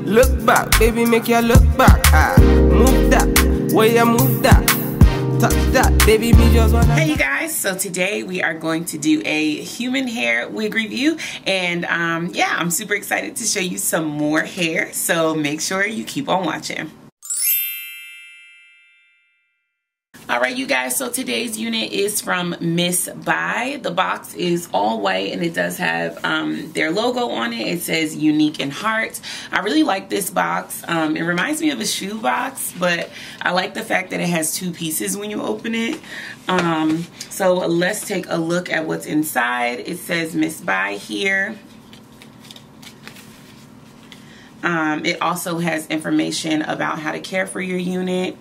Look back, baby, make you look back. Move that, way you move that. Touch that, baby, me just wanna. Hey you guys, so today we are going to do a human hair wig review, and yeah, I'm super excited to show you some more hair, so make sure you keep on watching. Alright you guys, so today's unit is from Msbuy. The box is all white and it does have their logo on it. It says unique in heart. I really like this box. It reminds me of a shoe box, but I like the fact that it has two pieces when you open it. So let's take a look at what's inside. It says Msbuy here. It also has information about how to care for your unit,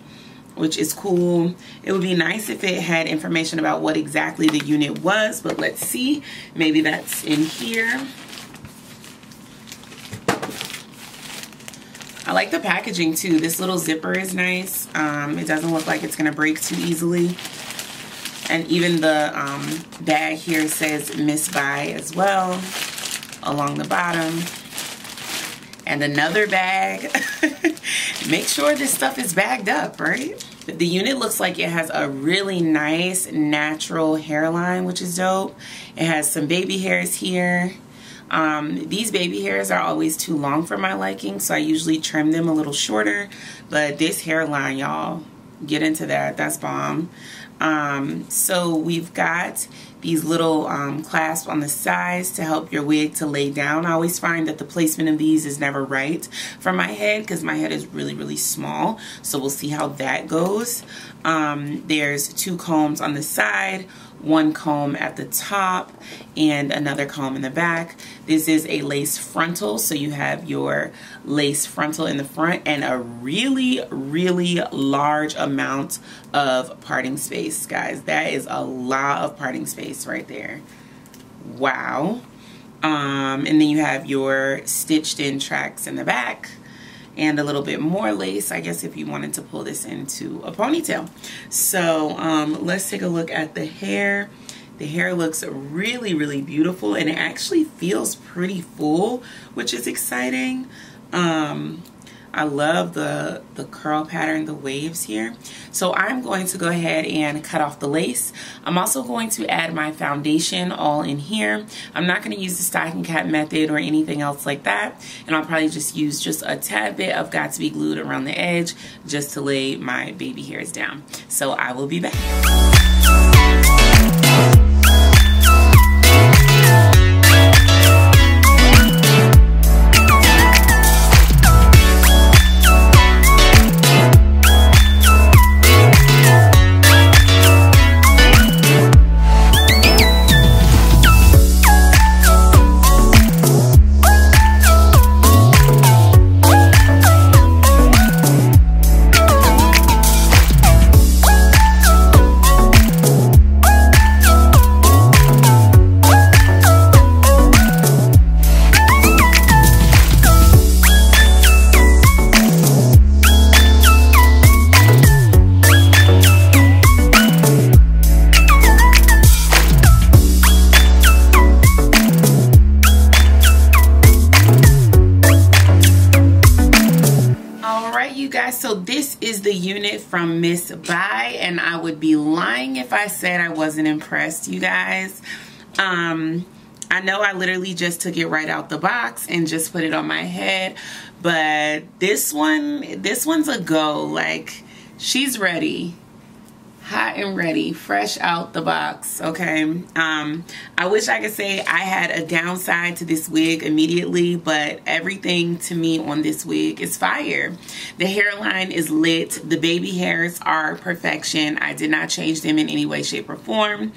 which is cool. It would be nice if it had information about what exactly the unit was, but let's see. Maybe that's in here. I like the packaging too. This little zipper is nice. It doesn't look like it's gonna break too easily. And even the bag here says Msbuy as well along the bottom. And another bag. Make sure this stuff is bagged up, right? The unit looks like it has a really nice natural hairline, which is dope. It has some baby hairs here. These baby hairs are always too long for my liking, so I usually trim them a little shorter. But this hairline, y'all, get into that. That's bomb. So we've got these little clasps on the sides to help your wig to lay down. I always find that the placement of these is never right for my head because my head is really small. So we'll see how that goes. There's two combs on the side, one comb at the top and another comb in the back. This is a lace frontal, so you have your lace frontal in the front and a really large amount of parting space, guys. That is a lot of parting space right there. Wow. And then you have your stitched in tracks in the back and a little bit more lace, I guess, if you wanted to pull this into a ponytail. So let's take a look at the hair. The hair looks really beautiful and it actually feels pretty full, which is exciting. I love the curl pattern, the waves here. So I'm going to go ahead and cut off the lace. I'm also going to add my foundation all in here. I'm not going to use the stocking cap method or anything else like that. And I'll probably just use just a tad bit of Got to Be Glued around the edge just to lay my baby hairs down. So I will be back. So this is the unit from Msbuy, and I would be lying if I said I wasn't impressed, you guys. I know I literally just took it right out the box and just put it on my head, but this one's a go. Like, she's ready. Hot and ready, fresh out the box, okay? I wish I could say I had a downside to this wig immediately, but everything to me on this wig is fire. The hairline is lit. The baby hairs are perfection. I did not change them in any way, shape, or form.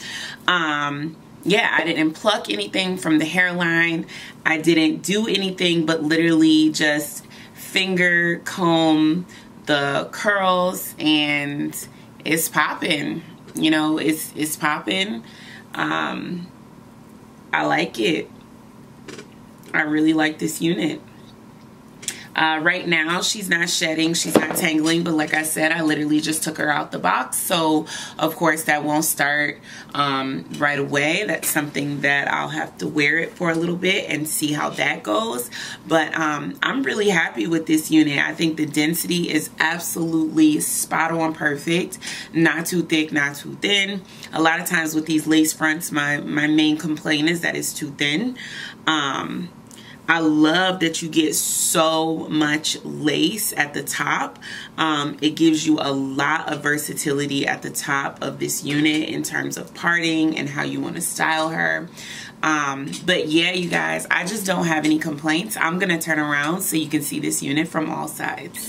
Yeah, I didn't pluck anything from the hairline. I didn't do anything but literally just finger comb the curls, and it's popping. You know, it's popping. I like it. I really like this unit. Right now she's not shedding, she's not tangling, but like I said, I literally just took her out the box, so of course that won't start right away. That's something that I'll have to wear it for a little bit and see how that goes. But I'm really happy with this unit. I think the density is absolutely spot on perfect. Not too thick, not too thin. A lot of times with these lace fronts, my main complaint is that it's too thin. I love that you get so much lace at the top. It gives you a lot of versatility at the top of this unit in terms of parting and how you want to style her. But yeah, you guys, I just don't have any complaints. I'm gonna turn around so you can see this unit from all sides.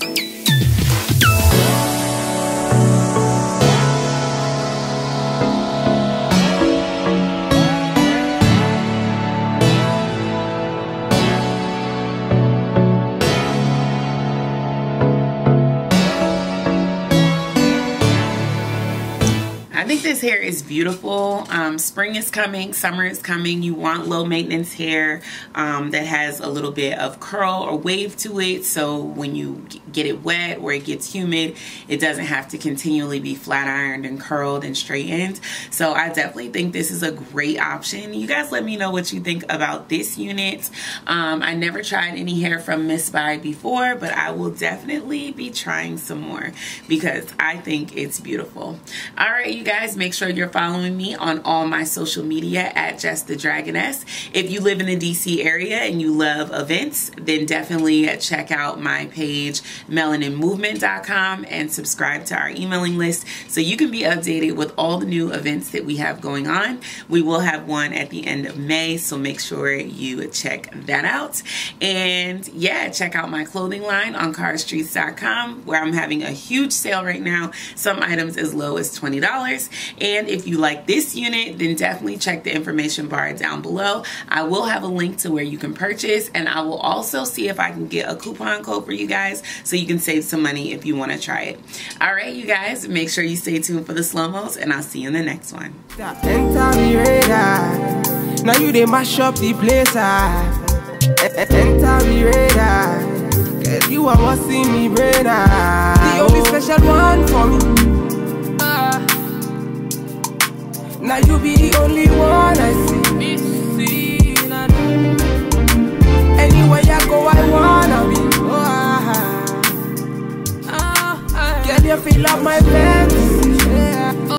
I think this hair is beautiful. Spring is coming, summer is coming. You want low maintenance hair that has a little bit of curl or wave to it, so when you get it wet or it gets humid, it doesn't have to continually be flat ironed and curled and straightened. So I definitely think this is a great option. You guys let me know what you think about this unit. I never tried any hair from Msbuy before, but I will definitely be trying some more because I think it's beautiful. All right, you guys, make sure you're following me on all my social media at Jess the Dragoness. If you live in the DC area and you love events, then definitely check out my page melaninmovement.com and subscribe to our emailing list so you can be updated with all the new events that we have going on. We will have one at the end of May, so make sure you check that out. And yeah, check out my clothing line on carstreets.com where I'm having a huge sale right now. Some items as low as $20. And if you like this unit, then definitely check the information bar down below. I will have a link to where you can purchase, and I will also see if I can get a coupon code for you guys so you can save some money if you want to try it. All right, you guys, make sure you stay tuned for the slow-mos, and I'll see you in the next one. Enter me radar. Now you dey mash up the place. Enter me radar. Cause you are what's in me brain. The only special one for me. Now you be the only one.